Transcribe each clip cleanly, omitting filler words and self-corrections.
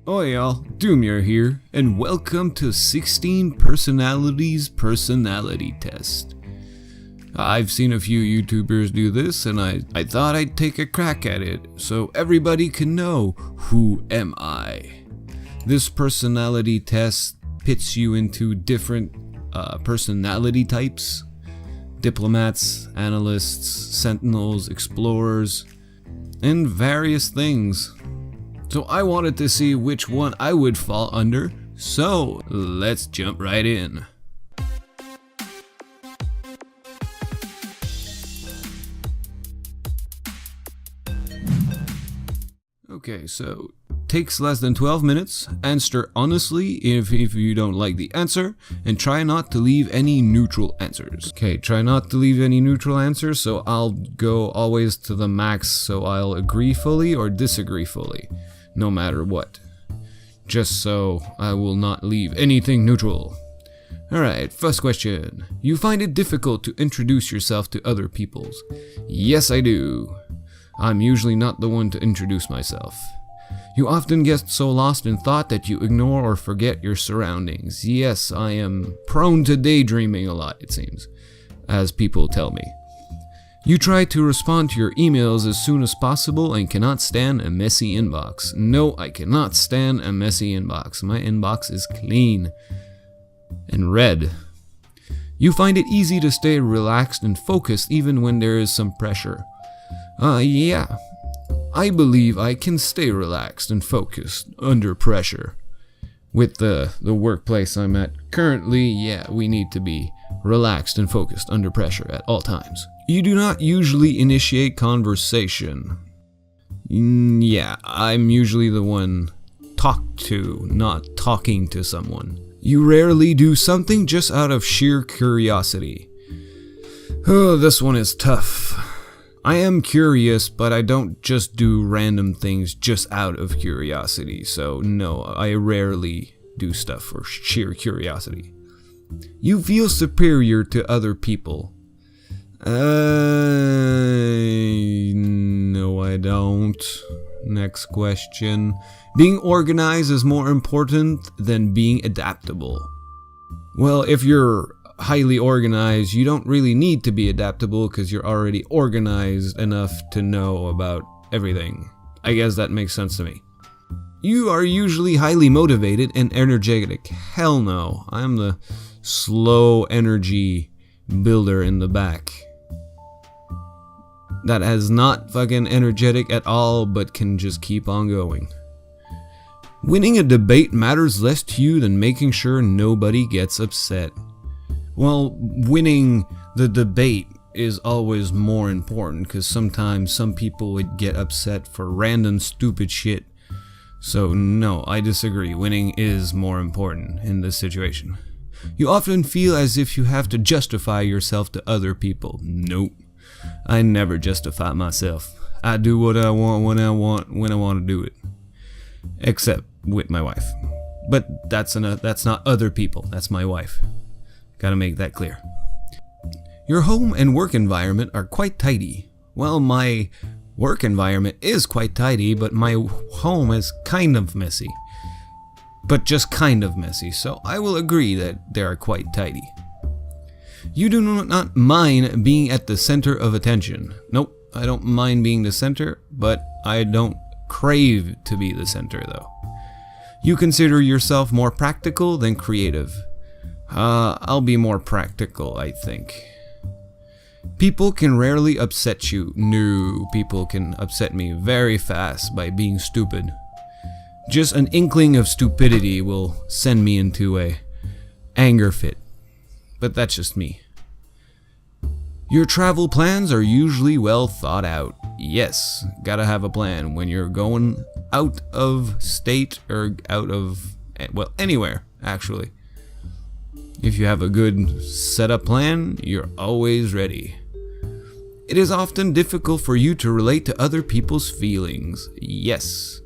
Oi y'all, Doomyard here, and welcome to 16 Personalities Personality Test. I've seen a few YouTubers do this, and I thought I'd take a crack at it, so everybody can know who am I. This personality test pits you into different personality types: diplomats, analysts, sentinels, explorers, and various things. So I wanted to see which one I would fall under, so let's jump right in. Okay, so takes less than 12 minutes. Answer honestly if you don't like the answer, and try not to leave any neutral answers. Okay, try not to leave any neutral answers, so I'll go always to the max, so I'll agree fully or disagree fully, no matter what. Just so I will not leave anything neutral. Alright, first question. You find it difficult to introduce yourself to other people? Yes, I do. I'm usually not the one to introduce myself. You often get so lost in thought that you ignore or forget your surroundings. Yes, I am prone to daydreaming a lot, it seems, as people tell me. You try to respond to your emails as soon as possible and cannot stand a messy inbox. No, I cannot stand a messy inbox. My inbox is clean and red. You find it easy to stay relaxed and focused even when there is some pressure. Yeah. I believe I can stay relaxed and focused under pressure. With the workplace I'm at currently, yeah, we need to be relaxed and focused under pressure at all times. You do not usually initiate conversation. Yeah, I'm usually the one talked to, not talking to someone. You rarely do something just out of sheer curiosity. Oh, this one is tough. I am curious, but I don't just do random things just out of curiosity, so no, I rarely do stuff for sheer curiosity. You feel superior to other people. No, I don't. Next question. Being organized is more important than being adaptable. Well, if you're highly organized, you don't really need to be adaptable because you're already organized enough to know about everything. I guess that makes sense to me. You are usually highly motivated and energetic. Hell no, I'm the slow energy builder in the back that has not fucking energetic at all but can just keep on going. Winning a debate matters less to you than making sure nobody gets upset. Well, winning the debate is always more important because sometimes some people would get upset for random stupid shit. So no, I disagree. Winning is more important in this situation. You often feel as if you have to justify yourself to other people. Nope. I never justify myself. I do what I want when I want to do it. Except with my wife. But that's not other people. That's my wife. Gotta make that clear. Your home and work environment are quite tidy. Well, my work environment is quite tidy, but my home is kind of messy. But just kind of messy, so I will agree that they are quite tidy. You do not mind being at the center of attention. Nope, I don't mind being the center, but I don't crave to be the center though. You consider yourself more practical than creative. I'll be more practical, I think. People can rarely upset you. No, people can upset me very fast by being stupid. Just an inkling of stupidity will send me into a anger fit. But that's just me. Your travel plans are usually well thought out. Yes, gotta have a plan when you're going out of state or out of, well, anywhere, actually. If you have a good setup plan, you're always ready. It is often difficult for you to relate to other people's feelings. Yes.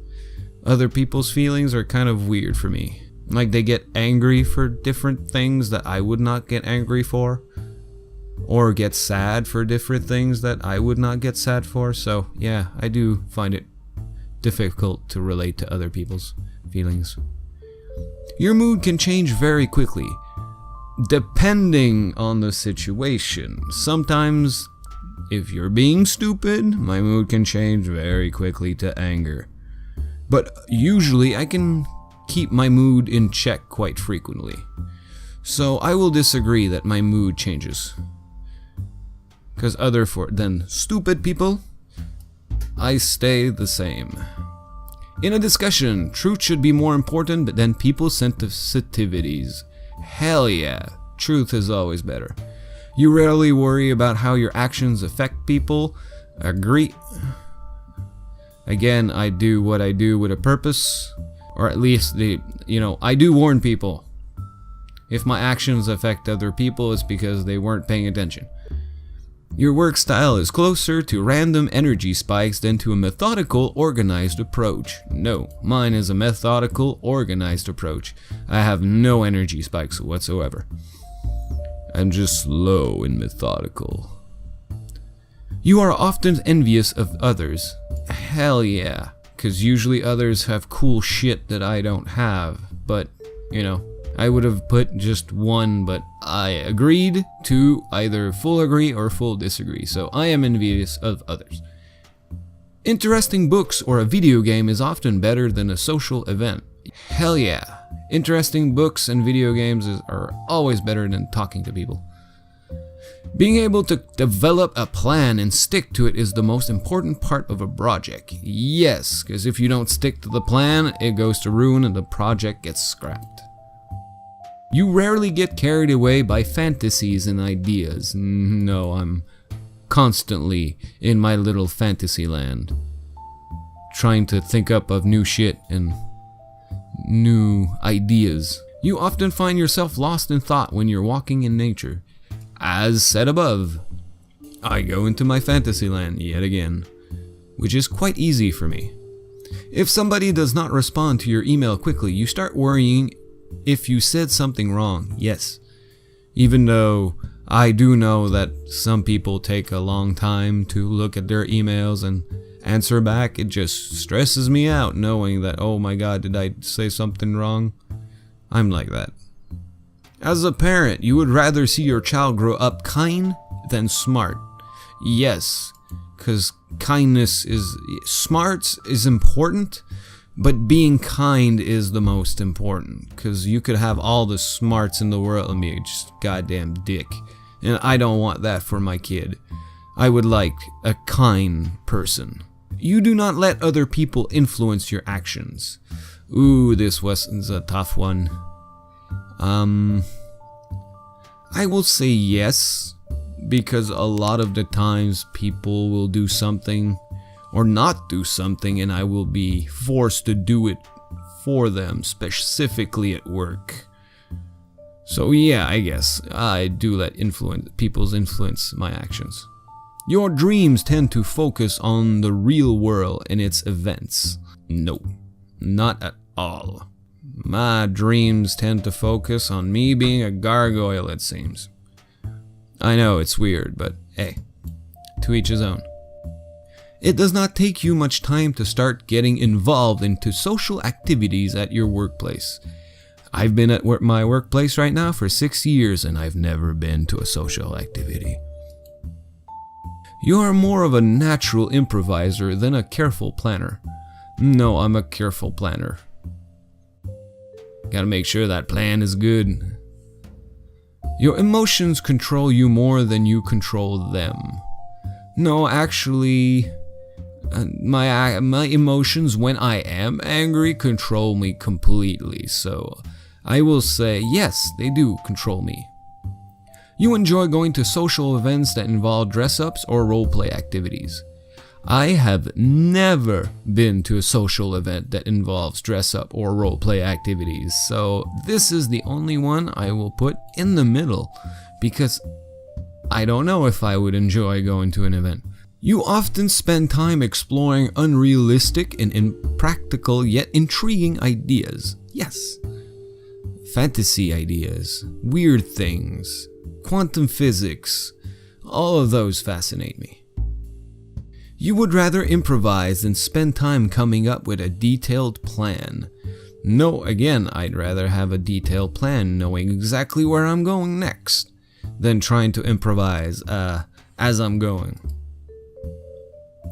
Other people's feelings are kind of weird for me. Like they get angry for different things that I would not get angry for. Or get sad for different things that I would not get sad for. So yeah, I do find it difficult to relate to other people's feelings. feelings. Your mood can change very quickly, depending on the situation. Sometimes, if you're being stupid, my mood can change very quickly to anger. But usually I can keep my mood in check quite frequently. So I will disagree that my mood changes. Because other than stupid people, I stay the same. In a discussion, truth should be more important than people's sensitivities. Hell yeah, truth is always better. You rarely worry about how your actions affect people. Agree. Again, I do what I do with a purpose. Or at least, I do warn people. If my actions affect other people, it's because they weren't paying attention. Your work style is closer to random energy spikes than to a methodical, organized approach. No, mine is a methodical, organized approach. I have no energy spikes whatsoever. I'm just slow and methodical. You are often envious of others. Hell yeah, because usually others have cool shit that I don't have. But, I would have put just one, but I agreed to either full agree or full disagree, so I am envious of others. Interesting books or a video game is often better than a social event. Hell yeah. Interesting books and video games are always better than talking to people. Being able to develop a plan and stick to it is the most important part of a project. Yes, because if you don't stick to the plan, it goes to ruin and the project gets scrapped. You rarely get carried away by fantasies and ideas. No, I'm constantly in my little fantasy land, trying to think up of new shit and new ideas. You often find yourself lost in thought when you're walking in nature. As said above, I go into my fantasy land yet again, which is quite easy for me. If somebody does not respond to your email quickly, you start worrying if you said something wrong. Yes, even though I do know that some people take a long time to look at their emails and answer back, it just stresses me out knowing that, oh my god, did I say something wrong? I'm like that. As a parent, you would rather see your child grow up kind than smart. Yes, because smarts is important, but being kind is the most important. Because you could have all the smarts in the world and be just goddamn dick. And I don't want that for my kid. I would like a kind person. You do not let other people influence your actions. Ooh, this was a tough one. I will say yes, because a lot of the times people will do something or not do something and I will be forced to do it for them, specifically at work. So yeah, I guess I do let people's influence my actions. Your dreams tend to focus on the real world and its events. No, not at all. My dreams tend to focus on me being a gargoyle, it seems. I know it's weird, but hey, to each his own. It does not take you much time to start getting involved into social activities at your workplace. I've been at my workplace right now for 6 years and I've never been to a social activity. You are more of a natural improviser than a careful planner. No, I'm a careful planner. Gotta make sure that plan is good. Your emotions control you more than you control them. No, actually, my emotions when I am angry control me completely. So I will say yes, they do control me. You enjoy going to social events that involve dress-ups or role-play activities. I have never been to a social event that involves dress-up or role-play activities, so this is the only one I will put in the middle, because I don't know if I would enjoy going to an event. You often spend time exploring unrealistic and impractical yet intriguing ideas. Yes. Fantasy ideas, weird things, quantum physics, all of those fascinate me. You would rather improvise than spend time coming up with a detailed plan. No, again, I'd rather have a detailed plan knowing exactly where I'm going next than trying to improvise as I'm going.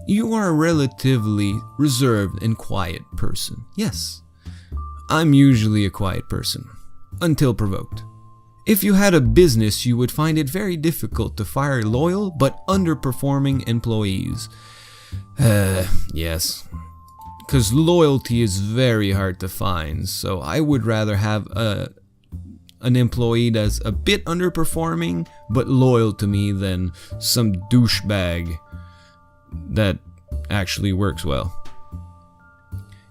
You are a relatively reserved and quiet person. Yes, I'm usually a quiet person, until provoked. If you had a business, you would find it very difficult to fire loyal but underperforming employees. Yes, because loyalty is very hard to find, so I would rather have an employee that's a bit underperforming but loyal to me than some douchebag that actually works well.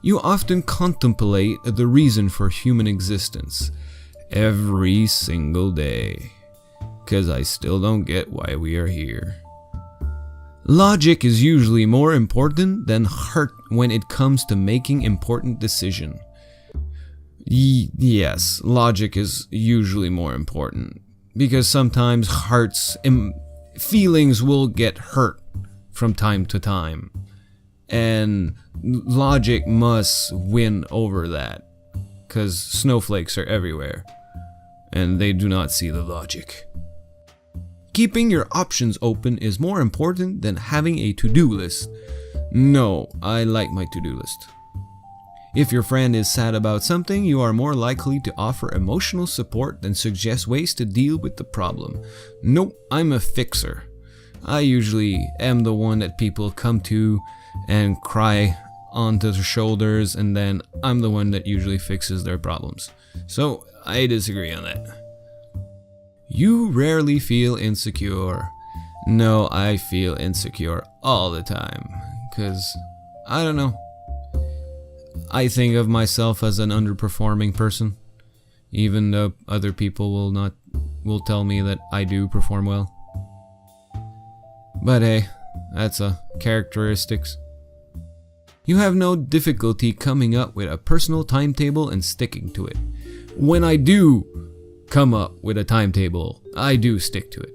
You often contemplate the reason for human existence every single day, 'cause I still don't get why we are here. Logic is usually more important than heart when it comes to making important decisions. Yes, logic is usually more important, because sometimes feelings will get hurt from time to time, and logic must win over that, because snowflakes are everywhere, and they do not see the logic. Keeping your options open is more important than having a to-do list. No, I like my to-do list. If your friend is sad about something, you are more likely to offer emotional support than suggest ways to deal with the problem. Nope, I'm a fixer. I usually am the one that people come to and cry onto their shoulders, and then I'm the one that usually fixes their problems. So I disagree on that. You rarely feel insecure. No, I feel insecure all the time, because I don't know. I think of myself as an underperforming person, even though other people will tell me that I do perform well. But hey, that's a characteristics. You have no difficulty coming up with a personal timetable and sticking to it. When I do come up with a timetable, I do stick to it.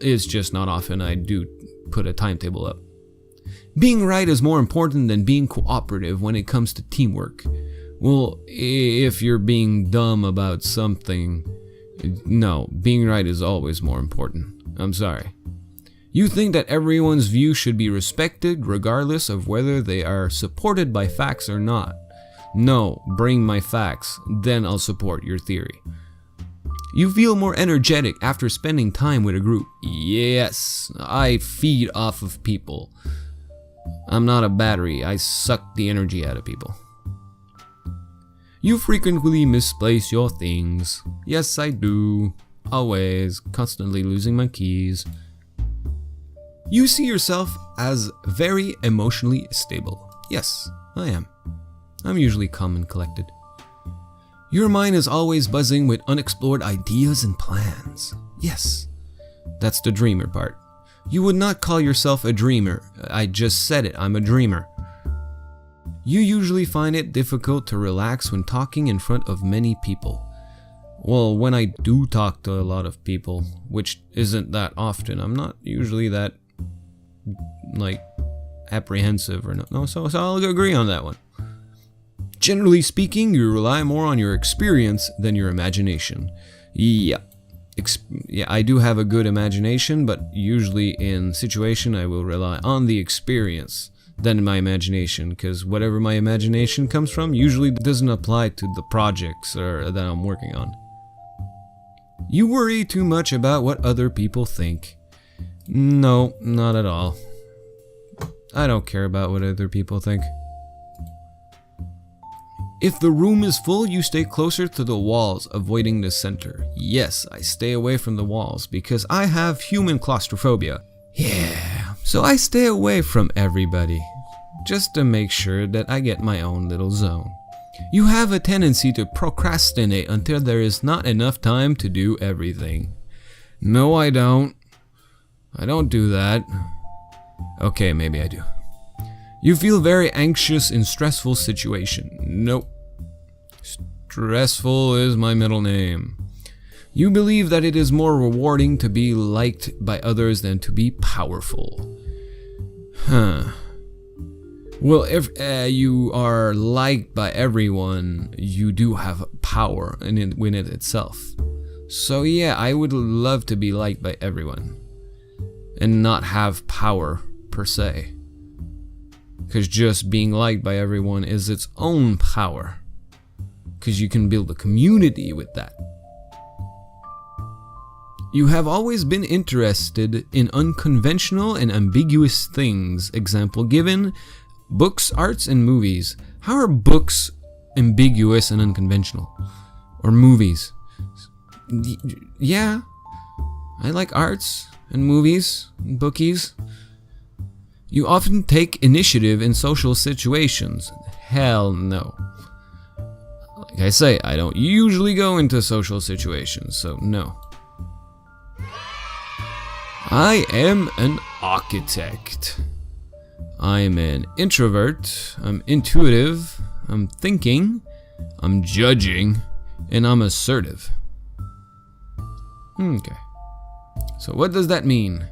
It's just not often I do put a timetable up. Being right is more important than being cooperative when it comes to teamwork. Well, if you're being dumb about something, no, being right is always more important. I'm sorry. You think that everyone's view should be respected regardless of whether they are supported by facts or not. No, bring my facts, then I'll support your theory. You feel more energetic after spending time with a group. Yes, I feed off of people. I'm not a battery, I suck the energy out of people. You frequently misplace your things. Yes, I do. Always, constantly losing my keys. You see yourself as very emotionally stable. Yes, I am. I'm usually calm and collected. Your mind is always buzzing with unexplored ideas and plans. Yes, that's the dreamer part. You would not call yourself a dreamer. I just said it, I'm a dreamer. You usually find it difficult to relax when talking in front of many people. Well, when I do talk to a lot of people, which isn't that often, I'm not usually that apprehensive or no, so I'll agree on that one. Generally speaking, you rely more on your experience than your imagination. Yeah, I do have a good imagination, but usually in situation I will rely on the experience than my imagination, because whatever my imagination comes from usually doesn't apply to the projects that I'm working on. You worry too much about what other people think. No, not at all. I don't care about what other people think. If the room is full, you stay closer to the walls, avoiding the center. Yes, I stay away from the walls because I have human claustrophobia. Yeah, so I stay away from everybody, just to make sure that I get my own little zone. You have a tendency to procrastinate until there is not enough time to do everything. No, I don't. I don't do that. Okay, maybe I do. You feel very anxious in stressful situation. Nope. Stressful is my middle name. You believe that it is more rewarding to be liked by others than to be powerful. Well, if you are liked by everyone, you do have power in it itself. So yeah, I would love to be liked by everyone and not have power per se. Because just being liked by everyone is its own power. Because you can build a community with that. You have always been interested in unconventional and ambiguous things. Example given, books, arts, and movies. How are books ambiguous and unconventional? Or movies? Yeah, I like arts and movies and bookies. You often take initiative in social situations. Hell no. Like I say, I don't usually go into social situations, so no. I am an architect. I'm an introvert, I'm intuitive, I'm thinking, I'm judging, and I'm assertive. Okay. So what does that mean?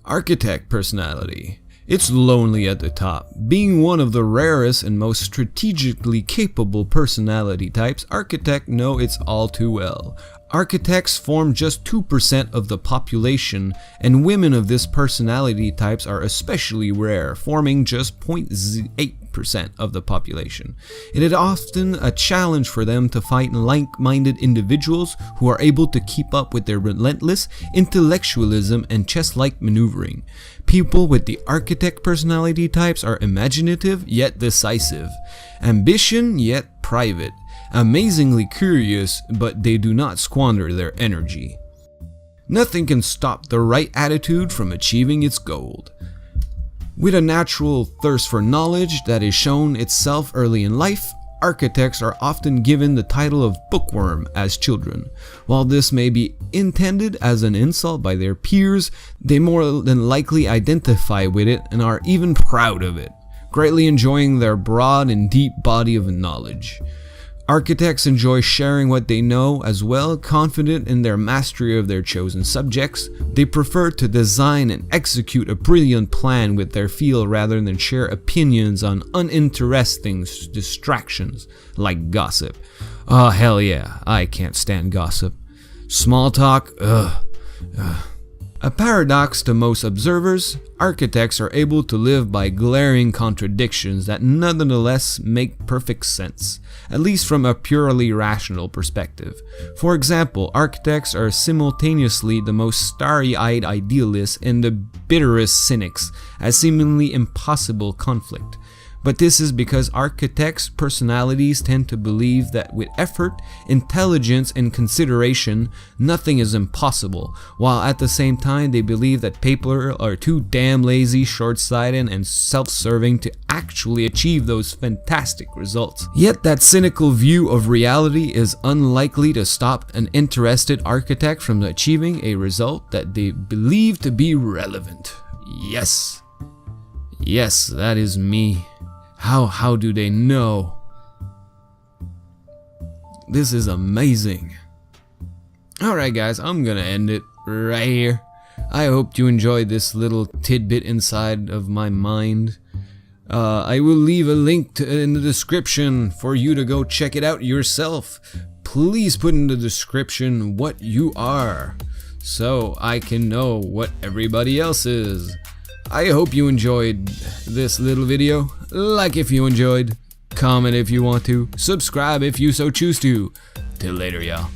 Architect personality. It's lonely at the top. Being one of the rarest and most strategically capable personality types, architects know it's all too well. Architects form just 2% of the population, and women of this personality types are especially rare, forming just 0.8% of the population. It is often a challenge for them to find like-minded individuals who are able to keep up with their relentless intellectualism and chess-like maneuvering. People with the architect personality types are imaginative yet decisive, ambition yet private, amazingly curious, but they do not squander their energy. Nothing can stop the right attitude from achieving its goal. With a natural thirst for knowledge that is shown itself early in life, architects are often given the title of bookworm as children. While this may be intended as an insult by their peers, they more than likely identify with it and are even proud of it, greatly enjoying their broad and deep body of knowledge. Architects enjoy sharing what they know as well, confident in their mastery of their chosen subjects. They prefer to design and execute a brilliant plan with their field rather than share opinions on uninteresting distractions like gossip. Oh hell yeah, I can't stand gossip. Small talk, ugh. A paradox to most observers, architects are able to live by glaring contradictions that nonetheless make perfect sense, at least from a purely rational perspective. For example, architects are simultaneously the most starry-eyed idealists and the bitterest cynics, as seemingly impossible conflict. But this is because architects' personalities tend to believe that with effort, intelligence, and consideration, nothing is impossible, while at the same time they believe that people are too damn lazy, short-sighted, and self-serving to actually achieve those fantastic results. Yet that cynical view of reality is unlikely to stop an interested architect from achieving a result that they believe to be relevant. Yes. Yes, that is me. How do they know? This is amazing. Alright guys, I'm gonna end it right here. I hope you enjoyed this little tidbit inside of my mind. I will leave a link in the description for you to go check it out yourself. Please put in the description what you are, so I can know what everybody else is. I hope you enjoyed this little video. Like if you enjoyed, comment if you want to, subscribe if you so choose to. Till later, y'all.